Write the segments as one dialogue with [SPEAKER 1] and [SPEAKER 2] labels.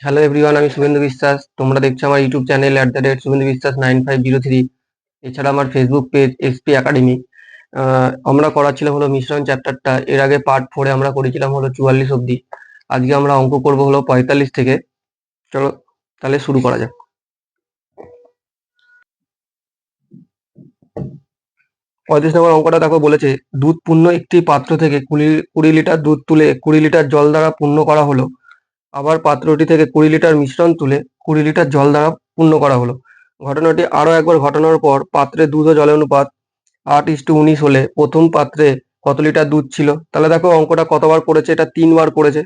[SPEAKER 1] Hello everyone, আমি শুভেন্দু বিশ্বাস। তোমরা দেখছো আমার ইউটিউব চ্যানেল @শুভেন্দু বিশ্বাস 9503। এছাড়া আমার ফেসবুক পেজ এসপি একাডেমি। আমরা করাচ্ছিলাম হলো মিশ্রণ চ্যাপ্টারটা। এর আগে পার্ট 4-এ আমরা করেছিলাম হলো 44 অবধি। আজকে আমরা অঙ্ক করব হলো 45 থেকে। চলো তাহলে শুরু করা যাক। 35 নম্বর অঙ্কটা দেখো, বলেছে দুধ পূর্ণ একটি পাত্র থেকে 20 লিটার দুধ তুলে 20 লিটার জল দ্বারা পূর্ণ করা হলো। আবার পাত্রটি থেকে 20 লিটার মিশ্রণ তুলে 20 লিটার জল দ্বারা পূর্ণ করা হলো। ঘটনাটি আরো একবার ঘটানোর পর পাত্রে দুধ ও জলের অনুপাত 8:19 হলে প্রথম পাত্রে কত লিটার দুধ ছিল? তাহলে দেখো অঙ্কটা কতবার করেছে, এটা 3 বার করেছে।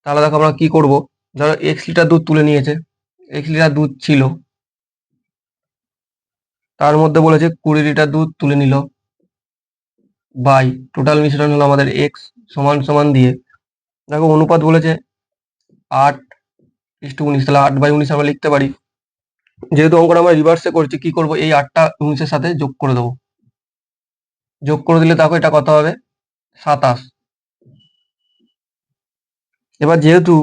[SPEAKER 1] তাহলে দেখো আমরা কি করব, ধরো x লিটার দুধ তুলে নিয়েছে, x লিটার দুধ ছিল, তার মধ্যে বলেছে 20 লিটার দুধ তুলে নিল বাই টোটাল মিশ্রণ হলো আমাদের x সমান সমান দিয়ে, দেখো অনুপাত বলেছে 8:19, তাহলে 8/19 আমরা লিখতে পারি। যেহেতু অঙ্কটা আমরা রিভার্সে করছি, কি করব, এই 8টা 19-এর সাথে যোগ করে দেবো। যোগ করে দিলে দেখো এটা কত হবে, 27। এবার যেহেতু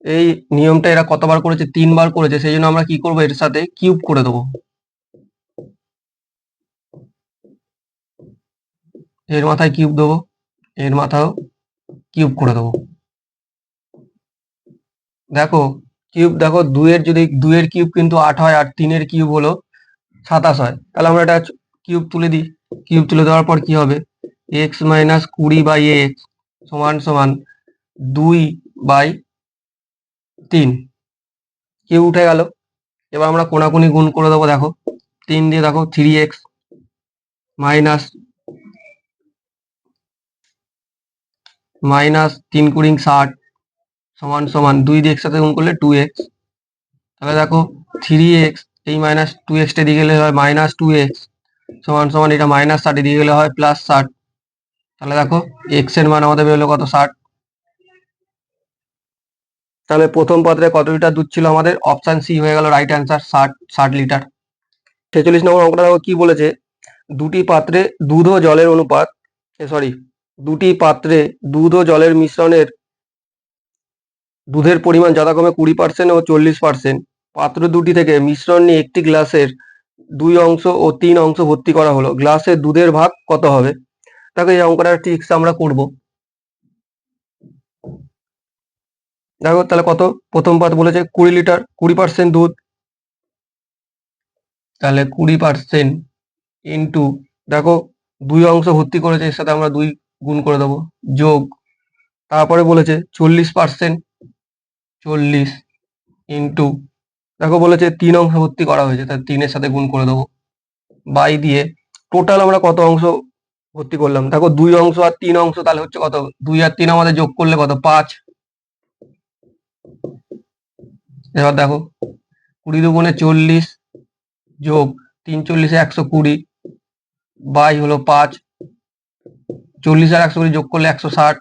[SPEAKER 1] এই নিয়মটা এরা কতবার করেছে, 3 বার করেছে, সেই জন্য আমরা কি করব, এর সাথে কিউব করে দেবো। এর মাথায় কিউব দেবো, এর মাথাও কিউব করে দেবো। দেখো কিউব, দেখো 2-এর যদি 2-এর কিউব কিন্তু 8 হয়, আর 3-এর কিউব হলো 27 হয়। তাহলে আমরা এটা কিউব তুলে দিই। কিউব তুলে দেওয়ার পর কি হবে, x - 20/x সমান সমান 2/3। কিউব উঠে গেল। এবার আমরা কোনাকুনি গুণ করে দেবো। দেখো 3 দিয়ে দেখো 3x মাইনাস 3×60 সমান সমান 2 দিয়ে একসাথে গুণ করলে 2x। তাহলে দেখো 3x এই মাইনাস 2x টা দিয়ে গেলে হয় -2x সমান সমান এটা -60 দিয়ে গেলে হয় +60। তাহলে দেখো x এর মান আমাদের বেরোলো কত, 60। তাহলে প্রথম পাত্রে কত লিটার দুধ ছিল আমাদের? অপশন সি হয়ে গেল রাইট অ্যান্সার, 60 লিটার। 46 নম্বর অঙ্কটা দেখো কি বলেছে, দুটি পাত্রে দুধ ও জলের অনুপাত, দুটি পাত্রে দুধ ও জলের মিশ্রণের দুধের পরিমাণ যথাক্রমে 20% ও 40%। পাত্র দুটি থেকে মিশ্রণ নিয়ে একটি গ্লাসের 2 অংশ ও 3 অংশ ভর্তি করা হলো। গ্লাসের দুধের ভাগ কত হবে? দেখো এই অঙ্কটা ট্রিক্স আমরা করব। দেখো তাহলে কত, প্রথম পাত বলেছে 20 লিটার, 20% দুধ, তাহলে 20% ইন্টু, দেখো 2 অংশ ভর্তি করেছে, এর সাথে আমরা 2 গুণ করে দেবো, যোগ, তারপরে বলেছে 40%, 40 ইন্টু, দেখো বলেছে 3 অংশ ভর্তি করা হয়েছে, তাহলে 3-এর সাথে গুণ করে দেবো, বাই দিয়ে টোটাল আমরা কত অংশ ভর্তি করলাম। দেখো 2 অংশ আর 3 অংশ, তাহলে হচ্ছে কত, 2 আর 3 আমাদের যোগ করলে কত, 5। এবার দেখো 20 দুগুণে 40 যোগ 3 40-এ 120 বাই হলো 5, 40 আর 120 যোগ করলে 160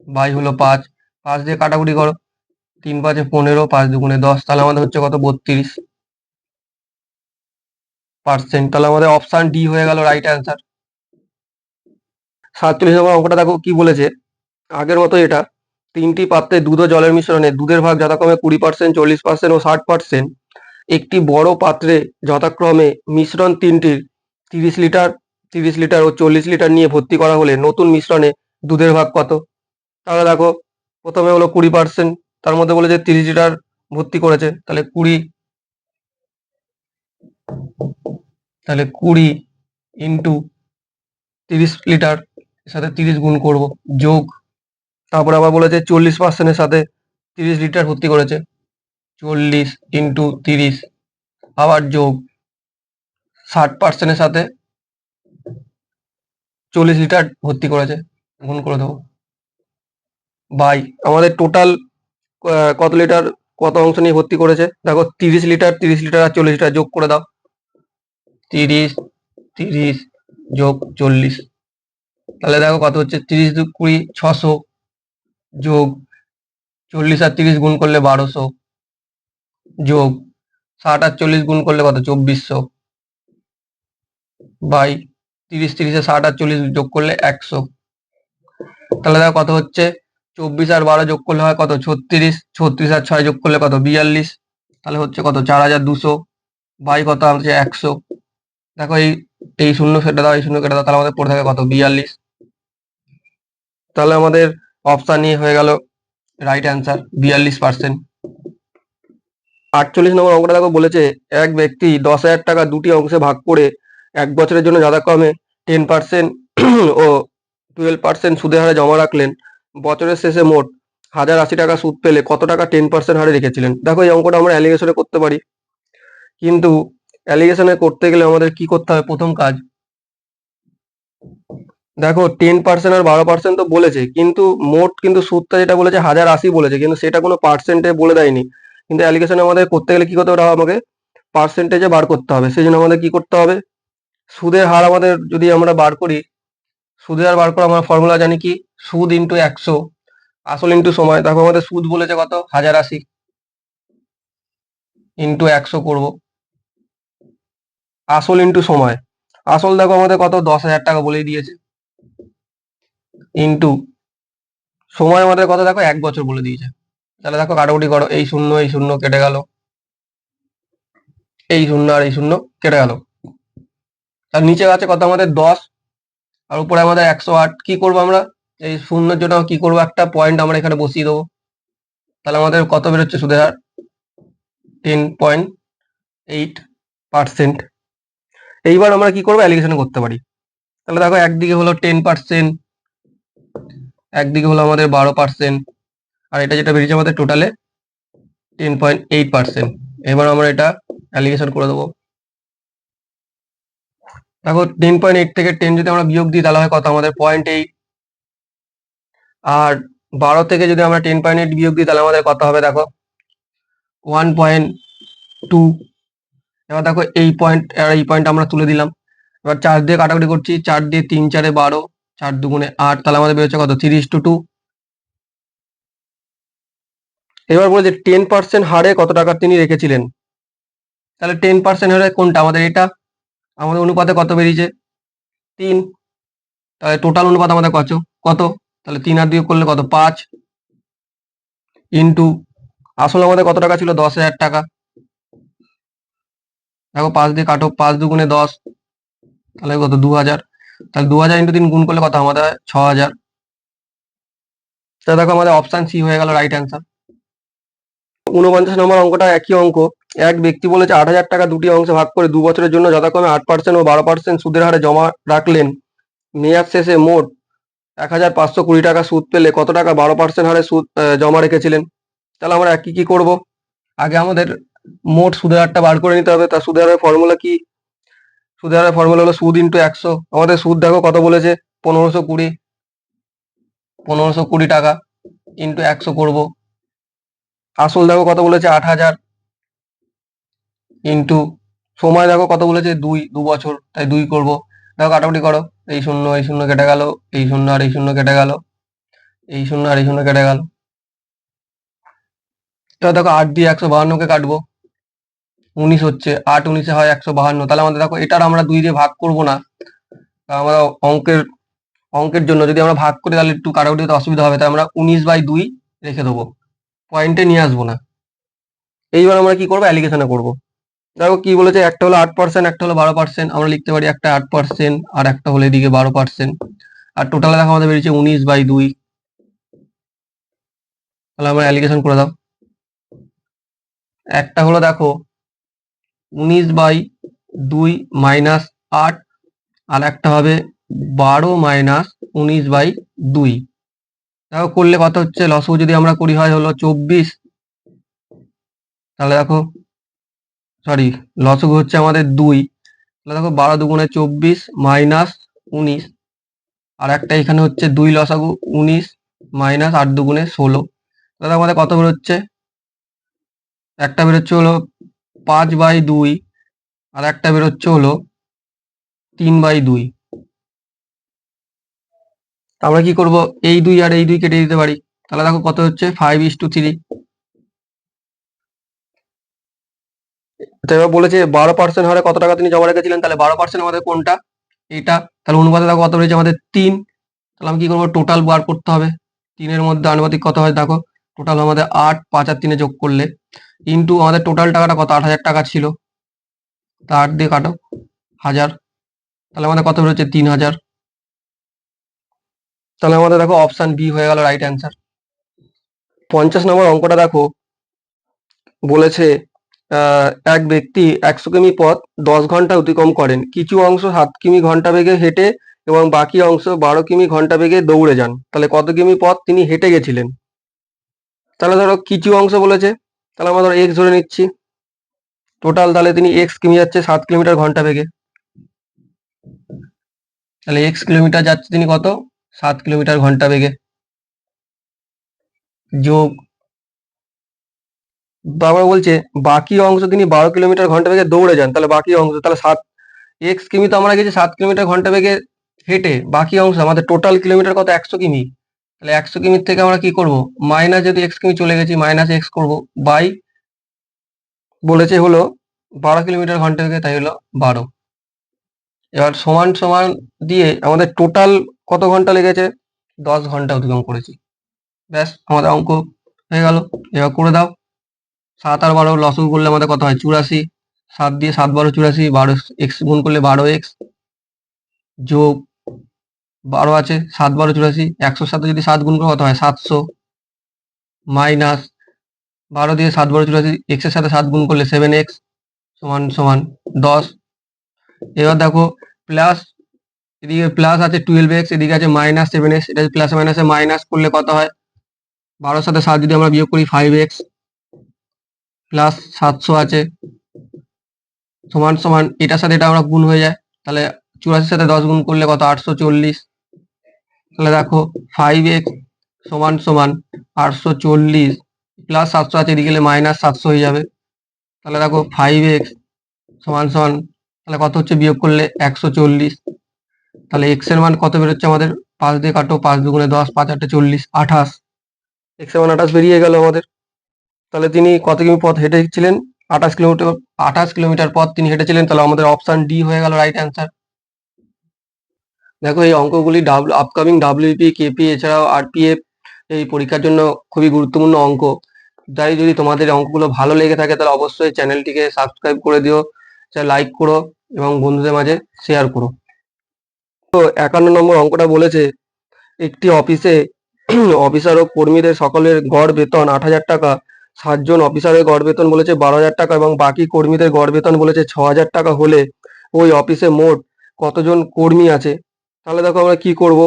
[SPEAKER 1] বাই হলো 5। 5 দিয়ে কাটাকুটি করো, 3 5-এ 15, 5 দুগুণে 10, তাহলে আমাদের হচ্ছে কত, 32%। তাহলে আমাদের অপশন ডি হয়ে গেল রাইট অ্যান্সার। 47 নম্বর অঙ্কটা দেখো কি বলেছে, আগের মতো এটা 3টি পাত্রে দুধ ও জলের মিশ্রণে দুধের ভাগ যথাক্রমে 20%, 40% ও 60%। একটি বড় পাত্রে যথাক্রমে মিশ্রণ 3টির 30 লিটার, 30 লিটার ও 40 লিটার নিয়ে ভর্তি করা হলে নতুন মিশ্রণে দুধের ভাগ কত? তাহলে দেখো প্রথমে হলো 20%, তার মধ্যে বলেছে 30 লিটার ভর্তি করেছে, তাহলে 20 ইন্টু 30 লিটার, এর সাথে 30 গুণ করব, যোগ, তারপরে আবার বলেছে 40%-এর সাথে 30 লিটার ভর্তি করেছে, 40 ইন্টু 30, আবার যোগ 60%-এর সাথে 40 লিটার ভর্তি করেছে, গুণ করে দেবো, বাই আমাদের টোটাল কত লিটার, কত অংশ নিয়ে ভর্তি করেছে। দেখো 30 লিটার, 30 লিটার আর 40 লিটার যোগ করে দাও, 30 30 যোগ 40, তাহলে দেখো কত হচ্ছে, 30 × 20 600 যোগ 40 আর 30 গুণ করলে 1200 যোগ 60 আর 40 গুণ করলে কত, 2400 বাই 30 30-এ 60 আর 40 যোগ করলে 100। তাহলে দেখো কত হচ্ছে, 24 আর 12 যোগ করলে হয় কত? 36। 36 আর 6 যোগ করলে কত? 42। তাহলে হচ্ছে কত? 4200 বাই কত আছে? 100। দেখো এই শূন্য কেটে দাও, এই শূন্য কেটে দাও, তাহলে আমাদের পড়ে থাকে কত? 42। তাহলে আমাদের অপশান ই হয়ে গেল রাইট অ্যান্সার, 42%। 48 নম্বর অঙ্কটা দেখো বলেছে এক ব্যক্তি 10,000 টাকা দুটি অংশে ভাগ করে 1 বছরের জন্য যথাক্রমে 10% ও 12% সুদের হারে জমা রাখলেন। বছরের শেষে মোট 1,080 টাকা সুদ পেলে কত টাকা 10% হারে রেখেছিলেন? দেখো এই অঙ্কটা আমরা অ্যালিগেশনে করতে পারি, কিন্তু অ্যালিগেশনে করতে গেলে আমাদের কি করতে হবে? প্রথম কাজ, দেখো 10% আর 12% তো বলেছে, কিন্তু মোট কিন্তু সুদটা যেটা বলেছে 1,080 বলেছে, কিন্তু সেটা কোনো পার্সেন্টে বলে দেয়নি। কিন্তু অ্যালিগেশনে আমাদের করতে গেলে কি করতে হবে? আমাকে পার্সেন্টেজে বার করতে হবে। সেই জন্য আমাদের কি করতে হবে? সুদের হার আমাদের যদি আমরা বার করি, সুদের হার বার করা আমরা ফর্মুলা জানি কি? সুদ ইন্টু 100, আসল ইন্টু সময়। দেখো আমাদের সুদ বলেছে কত? 1,080 ইন্টু 100 করব, আসল ইন্টু সময়। আসল দেখো আমাদের কত? 10,000 টাকা বলেই দিয়েছে, ইন্টু সময় আমাদের কত? দেখো 1 বছর বলে দিয়েছে। তাহলে দেখো কাটাকুটি করো, এই শূন্য কেটে গেল, এই শূন্য আর এই শূন্য কেটে গেল। তার নিচে আছে কত? আমাদের 10, আর উপরে আমাদের 108। কি করবো আমরা? এই শূন্যের জন্য কি করবো? একটা পয়েন্ট আমরা এখানে বসিয়ে দেবো। তাহলে আমাদের কত বেরোচ্ছে সুদের হার? 10.8%। এইবার আমরা কি করবো? অ্যালিগেশন করতে পারি। তাহলে দেখো একদিকে হলো 10%, একদিকে হলো আমাদের 12%, আর এটা যেটা বেরিয়েছে আমাদের টোটালে 10.8%। এবার আমরা এটা অ্যালিগেশন করে দেবো। দেখো 10.8 থেকে 10 যদি আমরা বিয়োগ দিই তাহলে হয় কত? আমাদের 0.8। আর 12 থেকে যদি আমরা 10.8 বিয়োগ দিই তাহলে আমাদের কত হবে? দেখো 1.2। এবার দেখো এই পয়েন্ট আর এই পয়েন্ট আমরা তুলে দিলাম। এবার 4 দিয়ে কাটাকুটি করছি, 4 দিয়ে 3 4 12, 4 দুগুণে 8, তাহলে আমাদের বেরোচ্ছে কত? 3:2। এবার বলেছে 10% হারে কত টাকা তিনি রেখেছিলেন। তাহলে 10% হারে কোনটা? আমাদের এটা। আমাদের অনুপাতে কত বেরিয়েছে? 3। তাহলে টোটাল অনুপাত আমাদের কত? কত? তাহলে 3 আর 2 করলে কত? 5, ইন্টু আসলে আমাদের কত টাকা ছিল? 10,000 টাকা। দেখো 5 দিয়ে কাটো, 5 দুগুণে 10, তাহলে কত? 2,000। তাহলে 2,000 ইন্টু 3 গুণ করলে কত? আমাদের 6,000। তাহলে দেখো আমাদের অপশন সি হয়ে গেল রাইট অ্যান্সার। 49 নম্বর অঙ্কটা একই অঙ্ক। এক ব্যক্তি বলেছে 8,000 টাকা দুটি অংশে ভাগ করে 2 বছরের জন্য যথাক্রমে 8% ও 12% সুদের হারে জমা রাখলেন। মেয়াদ শেষে মোট 1,520 টাকা সুদ পেলে কত টাকা 12% হারে সুদ জমা রেখেছিলেন? তাহলে আমরা কি করব? আগে আমাদের মোট সুদের হারটা বার করে নিতে হবে। তার সুদের হারের ফর্মুলা কি? সুদের হারের ফর্মুলা হলো সুদ ইন্টু 100। আমাদের সুদ দেখো কত বলেছে? 1520। 1520 টাকা ইন্টু 100 করব। আসল দেখো কত বলেছে? 8,000, ইন্টু সময় দেখো কত বলেছে? 2 বছর, তাই 2 করব। দেখো কাটাকুটি করো, এই শূন্য কেটে গেল, এই শূন্য আর এই শূন্য কেটে গেল, এই শূন্য আর এই শূন্য কেটে গেল। এবার দেখো 8 দিয়ে 152 কে কাটবো, 19 হচ্ছে। 8 19 হয় 152। তাহলে আমাদের দেখো এটার আমরা 2 দিয়ে ভাগ করব না। আমরা অঙ্কের অঙ্কের জন্য যদি আমরা ভাগ করি তাহলে একটু কাটাকুটিতে অসুবিধা হবে, তাই আমরা 19/2 রেখে দেবো, পয়েন্টে নিয়ে আসবো না। এইবার আমরা কি করবো? অ্যালিগেশনে করব। দেখো কি বলেছে? একটা হলো 8%, একটা হলো 12%। আমরা লিখতে পারি একটা 8% আর একটা হলো এদিকে 12%। আর টোটালে দেখো আমাদের বেরিয়েছে 19/2। তাহলে আমরা অ্যালিগেশন করে দাও। একটা হলো দেখো 19/2 মাইনাস 8, আর একটা হবে 12 মাইনাস 19/2। দেখো করলে কত হচ্ছে? লসও যদি আমরা করি হয় হলো 24। তাহলে দেখো, সরি, লসগু হচ্ছে আমাদের 2। তাহলে দেখো 12 দুগুণে 24 মাইনাস 19, আর একটা এখানে হচ্ছে 2 লসাগু 19 মাইনাস 8 দুগুণে 16। তাহলে আমাদের কত বেরোচ্ছে? একটা বেরোচ্ছে হলো 5/2, আর একটা বেরোচ্ছে হলো 3/2। আমরা কি করব? এই 2 আর এই 2 কেটে দিতে পারি। তাহলে দেখো কত হচ্ছে? 5:3। তো এবার বলেছে 12% হারে কত টাকা তিনি জমা রেখেছিলেন। তাহলে 12% আমাদের কোনটা? এইটা। তাহলে অনুপাতে দেখো কত রয়েছে? আমাদের 3। তাহলে আমি কি করবো? টোটাল বার করতে হবে। 3-এর মধ্যে আনুপাতিক কত হয় দেখো, টোটাল আমাদের 8, 5 আর 3 যোগ করলে ইন্টু আমাদের টোটাল টাকাটা কত, 8,000 টাকা ছিল, তা 8 দিয়ে কাটো 1000, তাহলে আমাদের কত বেরোচ্ছে 3,000। তাহলে আমাদের দেখো অপশন বি হয়ে গেল রাইট অ্যান্সার। 50 নম্বর অঙ্কটা দেখো, বলেছে এক ব্যক্তি 100 কিমি পথ 10 ঘন্টা অতিক্রম করেন, কিছু অংশ 7 কিমি ঘন্টা বেগে হেঁটে এবং বাকি অংশ 12 কিমি ঘন্টা বেগে দৌড়ে যান, তাহলে কত কিমি পথ তিনি হেঁটে গেছিলেন? তাহলে ধরো কিছু অংশ বলেছে, তাহলে আমরা ধরো এক্স ধরে নিচ্ছি, টোটাল তাহলে তিনি এক্স কিমি যাচ্ছে 7 কিলোমিটার ঘন্টা বেগে, তাহলে এক্স কিলোমিটার যাচ্ছে তিনি কত, 7 কিলোমিটার ঘন্টা বেগে, যোগ তারপর বলছে বাকি অংশ তিনি 12 কিলোমিটার ঘন্টা বেগে দৌড়ে যান, তাহলে বাকি অংশ তাহলে 7 এক্স কিমি তো আমরা গেছি 7 কিলোমিটার ঘন্টা বেগে হেঁটে, বাকি অংশ আমাদের টোটাল কিলোমিটার কত 100 কিমি, তাহলে 100 কিমির থেকে আমরা কি করব, মাইনাস যেহেতু এক্স কিমি চলে গেছি মাইনাস এক্স করবো, বাই বলেছে হলো 12 কিলোমিটার ঘন্টা বেগে, তাই হলো 12। এবার সমান সমান দিয়ে আমাদের টোটাল কত ঘন্টা লেগেছে, 10 ঘন্টা অতিক্রম করেছি, ব্যাস আমাদের অঙ্ক হয়ে গেল। এবার করে দাও, 7 আর 12 লসগু করলে আমাদের কত হয় 84, 7 দিয়ে 7 12 84, 12 এক্স গুণ করলে 12 এক্স, যোগ 12 আছে 7 12 84, 100 সাথে যদি 7 গুণ করে কত হয় 700, মাইনাস 12 দিয়ে 7 12 84, এক্স এর সাথে 7 গুণ করলে 7x সমান সমান 10। এবার দেখো প্লাস, এদিকে প্লাস আছে 12x, এদিকে আছে মাইনাস 7x, এটা প্লাস মাইনাসে মাইনাস করলে কত হয়, 12 সাথে 7 যদি আমরা বিয়োগ করি 5x, প্লাস 700 আছে সমান সমান এটার সাথে এটা আমরা গুণ হয়ে যায়, তাহলে 84 সাথে 10 গুণ করলে কত 840, তাহলে দেখো 5x সমান সমান 840 প্লাস 700 আছে, এদিকে গেলে মাইনাস 700 হয়ে যাবে, তাহলে দেখো 5x সমান সমান তাহলে কত হচ্ছে বিয়োগ করলে 140, তাহলে x এর মান কত বেরোচ্ছে আমাদের, 5 দিয়ে কাটো, 5 দুগুণে 10, 5 8 40, 28, x এর মান 28 বেরিয়ে গেল আমাদের। তাহলে তিনি কত কিমি পথ হেঁটেছিলেন, 28 কিলোমিটার, 28 কিলোমিটার পথ তিনি হেঁটেছিলেন, তাহলে আমাদের অপশন ডি হয়ে গেল রাইট অ্যান্সার। দেখো এই অঙ্কগুলি আপকামিং ডাব্লিউপি কেপি এছাড়াও আরপিএফ এই পরীক্ষার জন্য খুবই গুরুত্বপূর্ণ অঙ্ক, তাই যদি তোমাদের অঙ্কগুলো ভালো লেগে থাকে তাহলে অবশ্যই চ্যানেলটিকে সাবস্ক্রাইব করে দিও, লাইক করো এবং বন্ধুদের মাঝে শেয়ার করো। তো 51 নম্বর অঙ্কটা বলেছে একটি অফিসে অফিসার ও কর্মীদের সকলের গড় বেতন 8,000 টাকা, 7 জন অফিসারের গড় বেতন বলেছে 12,000 টাকা এবং বাকি কর্মীদের গড় বেতন বলেছে 6,000 টাকা হলে ওই অফিসে মোট কতজন কর্মী আছে? তাহলে দেখো আমরা কি করব,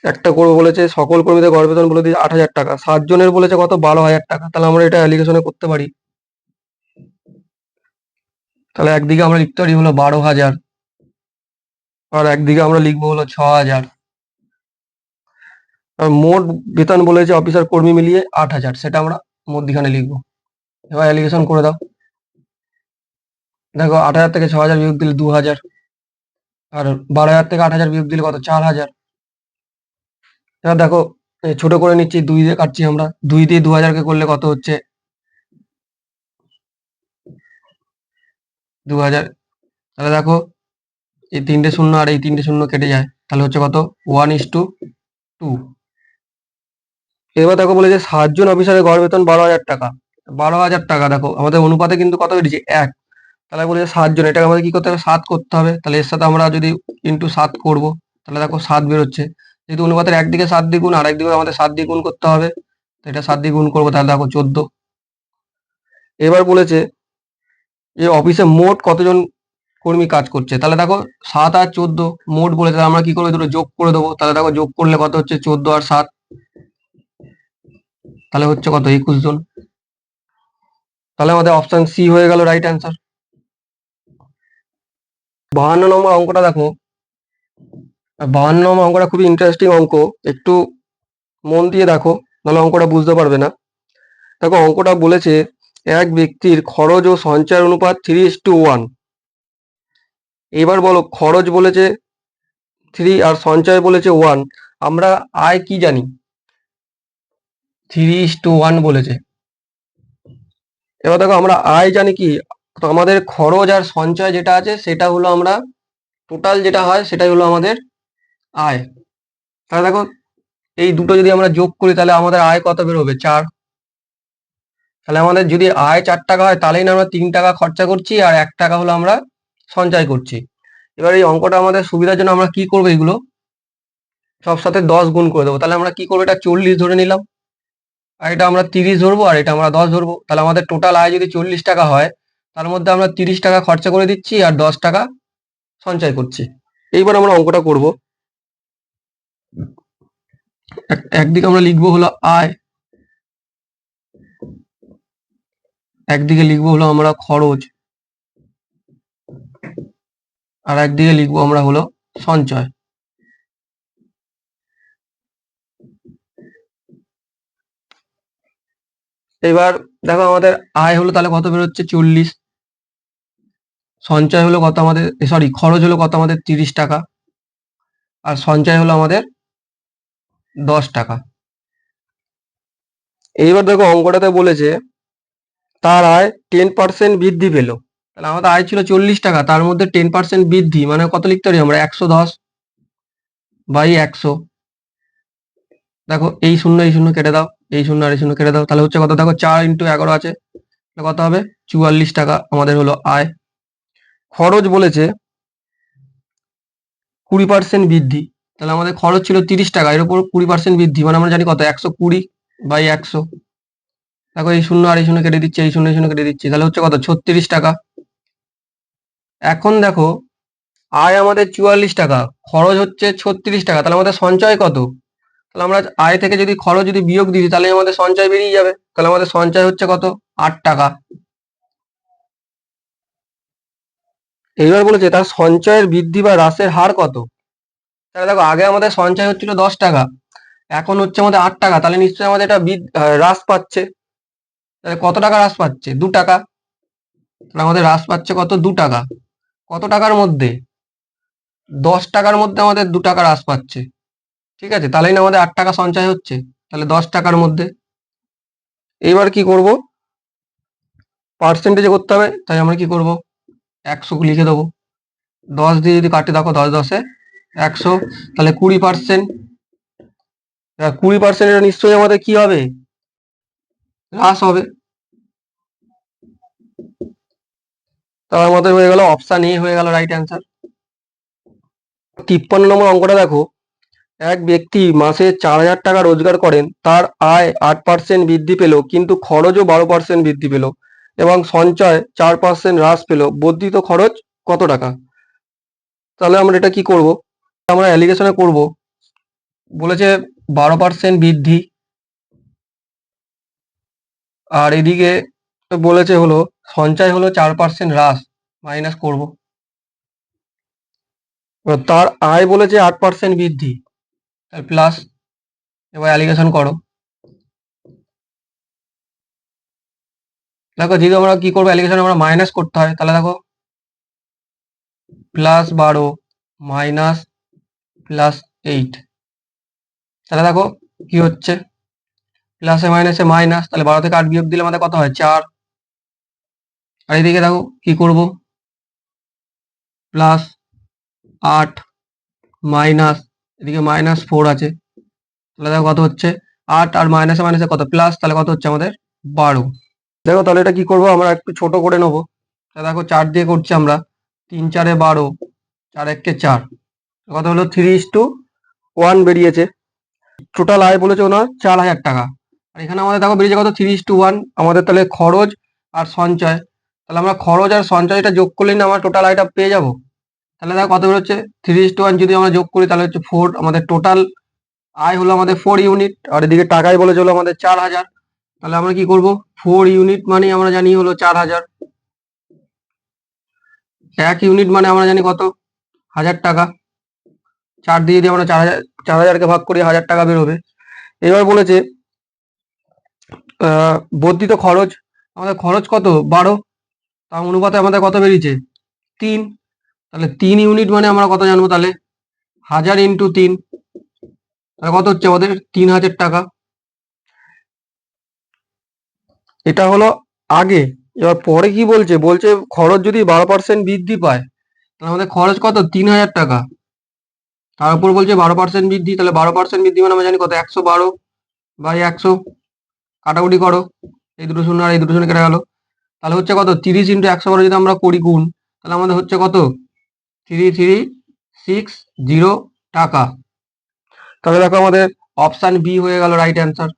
[SPEAKER 1] একটা করবো বলেছে সকল কর্মীদের গড় বেতন বলে দিয়েছে 8,000 টাকা, 7 জনের বলেছে কত 12,000 টাকা, তাহলে আমরা এটা অ্যালিগেশনে করতে পারি। তাহলে একদিকে আমরা লিখতে পারি হলো 12,000 আর একদিকে আমরা লিখবো হলো 6,000, আর মোট বেতন বলেছে অফিসার কর্মী মিলিয়ে 8,000, সেটা আমরা মধ্যখানে লিখবো। এবার অ্যালিগেশন করে দাও, দেখো 8,000 থেকে 6,000 বিয়োগ দিলে 2,000, আর 12,000 থেকে 8,000 বিয়োগ দিলে কত 4,000। এবার দেখো ছোট করে নিচ্ছি, 2 দিয়ে কাটছি আমরা, 2 দিয়ে 2,000 করলে কত হচ্ছে 2,000, তাহলে দেখো এই 3টে শূন্য আর এই 3টে শূন্য কেটে যায়, তাহলে হচ্ছে কত 1:2। এবার দেখো বলেছে 7 জন অফিসারের গড় বেতন 12,000 টাকা, 12,000 টাকা দেখো আমাদের অনুপাতে কিন্তু কত বেরিয়েছে 1, তাহলে বলেছে 7 জন, এটাকে আমাদের কি করতে হবে 7 করতে হবে, তাহলে এর সাথে আমরা যদি ইন্টু 7 করবো তাহলে দেখো 7 বেরোচ্ছে, যেহেতু অনুপাতের একদিকে 7 দিয়ে গুণ আর একদিকে আমাদের 7 দিয়ে গুণ করতে হবে, তো এটা 7 দিয়ে গুণ করবো, তাহলে দেখো 14। এবার বলেছে যে অফিসে মোট কতজন কর্মী কাজ করছে, তাহলে দেখো 7 আর 14 মোট বলেছে, তাহলে আমরা কি করবো দুটো যোগ করে দেবো, তাহলে দেখো যোগ করলে কত হচ্ছে 14 আর 7, তাহলে হচ্ছে কত 21 জন, তাহলে আমাদের অপশন সি হয়ে গেল রাইট অ্যান্সার। 52 নম্বর অঙ্কটা দেখো, 52 নম্বর অঙ্কটা খুবই ইন্টারেস্টিং অঙ্ক, একটু মন দিয়ে দেখো নাহলে অঙ্কটা বুঝতে পারবে না। দেখো অঙ্কটা বলেছে এক ব্যক্তির খরচ ও সঞ্চয়ের অনুপাত 3:1, এবার বলো খরচ বলেছে 3 আর সঞ্চয় বলেছে 1, আমরা আয় কি জানি 3:1 বলেছে, এবার দেখো আমরা আয় জানি কি, তো আমাদের খরচ আর সঞ্চয় যেটা আছে সেটা হলো আমরা টোটাল যেটা হয় সেটাই হলো আমাদের আয়, তাহলে দেখো এই দুটো যদি আমরা যোগ করি তাহলে আমাদের আয় কত বেরোবে? 4। তাহলে আমাদের যদি আয় 4 টাকা হয় তাহলেই না আমরা 3 টাকা খরচা করছি আর 1 টাকা হলো আমরা সঞ্চয় করছি। এবার এই অঙ্কটা আমাদের সুবিধার জন্য আমরা কি করবো, এগুলো সব সাথে 10 গুণ করে দেবো। তাহলে আমরা কি করবো, এটা 40 ধরে নিলাম, আর এটা আমরা 30 ধরবো, আর এটা আমরা 10 ধরবো। তাহলে আমাদের টোটাল আয় যদি 40 টাকা হয়, তার মধ্যে আমরা 30 টাকা খরচা করে দিচ্ছি আর 10 টাকা সঞ্চয় করছি। এইবার আমরা অঙ্কটা করব। একদিকে আমরা লিখবো হলো আয়, একদিকে লিখবো হলো আমরা খরচ, আর একদিকে লিখবো আমরা হলো সঞ্চয়। এবার দেখো আমাদের আয় হলো তাহলে কত বেরোচ্ছে? 40। সঞ্চয় হলো কত আমাদের, সরি খরচ হলো কত আমাদের? 30 টাকা। আর সঞ্চয় হলো আমাদের 10 টাকা। এইবার দেখো অঙ্কটাতে বলেছে তার আয় 10% বৃদ্ধি পেল। তাহলে আমাদের আয় ছিল 40 টাকা, তার মধ্যে 10% বৃদ্ধি মানে কত লিখতে পারি আমরা? 110 বাই 100। দেখো এই শূন্য কেটে দাও, এই শূন্য আর এই শূন্য কেটে দাও, তাহলে হচ্ছে কত? দেখো 4 × 11 আছে, তাহলে কত হবে? 44 টাকা আমাদের হলো আয়। খরচ বলেছে 20% বৃদ্ধি। তাহলে আমাদের খরচ ছিল 30 টাকা, এর উপর 20% বৃদ্ধি মানে আমরা জানি কত? 120 বাই 100। দেখো এই শূন্য আর এই শূন্য কেটে দিচ্ছি, এই শূন্য কেটে দিচ্ছি, তাহলে হচ্ছে কত? 36 টাকা। এখন দেখো আয় আমাদের 44 টাকা, খরচ হচ্ছে 36 টাকা, তাহলে আমাদের সঞ্চয় কত? তাহলে আমরা আয় থেকে যদি খরচ যদি বিয়োগ দিই তাহলে আমাদের সঞ্চয় বেরিয়ে যাবে। তাহলে আমাদের সঞ্চয় হচ্ছে কত? 8 টাকা। এইবার বলেছে তার সঞ্চয়ের বৃদ্ধি বা হ্রাসের হার কত? তাহলে দেখো আগে আমাদের সঞ্চয় হচ্ছিল 10 টাকা, এখন হচ্ছে আমাদের 8 টাকা, তাহলে নিশ্চয়ই আমাদের এটা হ্রাস পাচ্ছে। তাহলে কত টাকা হ্রাস পাচ্ছে? 2 টাকা। তাহলে আমাদের হ্রাস পাচ্ছে কত? 2 টাকা। কত টাকার মধ্যে? 10 টাকার মধ্যে আমাদের 2 টাকা হ্রাস পাচ্ছে। ঠিক আছে, তাহলেই না আমাদের 8 টাকা সঞ্চয় হচ্ছে। তাহলে 10 টাকার মধ্যে। এইবার কি করব? পার্সেন্টেজে করতে হবে, তাই আমরা কি করব? 100 লিখে দেবো। 10 দিয়ে যদি কাটে, দেখো 10 10 100, তাহলে 20%। 20% এটা নিশ্চয়ই আমাদের কি হবে? হ্রাস হবে। তাহলে আমাদের হয়ে গেল অপশন এ হয়ে গেল রাইট অ্যান্সার। 53 নম্বর অঙ্কটা দেখো, এক ব্যক্তি মাসে 4,000 টাকা রোজগার করেন, তার আয় 8% বৃদ্ধি পেল কিন্তু খরচও 12% বৃদ্ধি পেল এবং সঞ্চয় 4% হ্রাস পেল, বর্ধিত খরচ কত টাকা? তাহলে আমরা এটা কি করব? আমরা অ্যালিগেশনে করব। বলেছে 12% বৃদ্ধি, আর এদিকে বলেছে হলো সঞ্চয় হলো 4% হ্রাস, মাইনাস করব। এবার তার আয় বলেছে 8% বৃদ্ধি, তাহলে প্লাস। এবার অ্যালিগেশন করো। দেখো যেহেতু আমরা কি করবো, অ্যালিগেশন আমরা মাইনাস করতে হয়, তাহলে দেখো +12 মাইনাস +8। তাহলে দেখো কি হচ্ছে? প্লাসে মাইনাসে মাইনাস, তাহলে 12 থেকে 8 বিয়োগ দিলে আমাদের কত হয়? 4। আর এদিকে দেখো কি করব? +8 মাইনাস, এদিকে -4 আছে, তাহলে দেখো কত হচ্ছে? 8 আর মাইনাসে মাইনাসে কত? প্লাস, তাহলে কত হচ্ছে আমাদের? 12। দেখো তাহলে এটা কি করব, আমরা একটু ছোট করে নেবো। তাহলে দেখো 4 দিয়ে করছি আমরা, 3 4 12, 4 1 4, কত হলো? 3:1 বেরিয়েছে। টোটাল আয় বলেছে ওনার 4,000 টাকা, আর এখানে আমাদের দেখো বেরিয়েছে কত? 3:1। আমাদের তাহলে খরচ আর সঞ্চয়, তাহলে আমরা খরচ আর সঞ্চয়টা যোগ করলেই না আমরা টোটাল আয়টা পেয়ে যাব। তাহলে দেখো কত বেরোচ্ছে? 3:1 যদি আমরা যোগ করি তাহলে হচ্ছে 4। আমাদের টোটাল আয় হলো আমাদের 4 ইউনিট, আর এদিকে টাকায় বলেছে হলো আমাদের 4,000। তাহলে আমরা কি করব? 4 ইউনিট মানে আমরা জানি হলো 4,000। 1 ইউনিট মানে আমরা জানি কত? 1,000 টাকা। 4 দিয়ে যদি আমরা 4,000কে ভাগ করি 1,000 টাকা বেরোবে। এবার বলেছে বর্ধিত খরচ, আমাদের খরচ কত? 12, তার অনুপাতে আমাদের কত বেরিয়েছে? 3। তাহলে 3 ইউনিট মানে আমরা কত জানবো? তাহলে 1000 × 3, তাহলে কত হচ্ছে আমাদের? 3,000 টাকা। এটা হলো আগে। এবার পরে কি বলছে? বলছে খরচ যদি 12% বৃদ্ধি পায়, তাহলে আমাদের খরচ কত? 3,000 টাকা। তার উপর বলছে 12% বৃদ্ধি, তাহলে 12% বৃদ্ধি মানে আমরা জানি কত, 112/100, কাটাকুটি করো, এই দুটো শূন্য আর এই দুটো শূন্য কেটে গেল, তাহলে হচ্ছে কত 30 × 112 যদি আমরা করি গুণ, তাহলে আমাদের হচ্ছে কত 3360 টাকা। তাহলে দেখো আমাদের অপশান বি হয়ে গেল রাইট অ্যান্সার।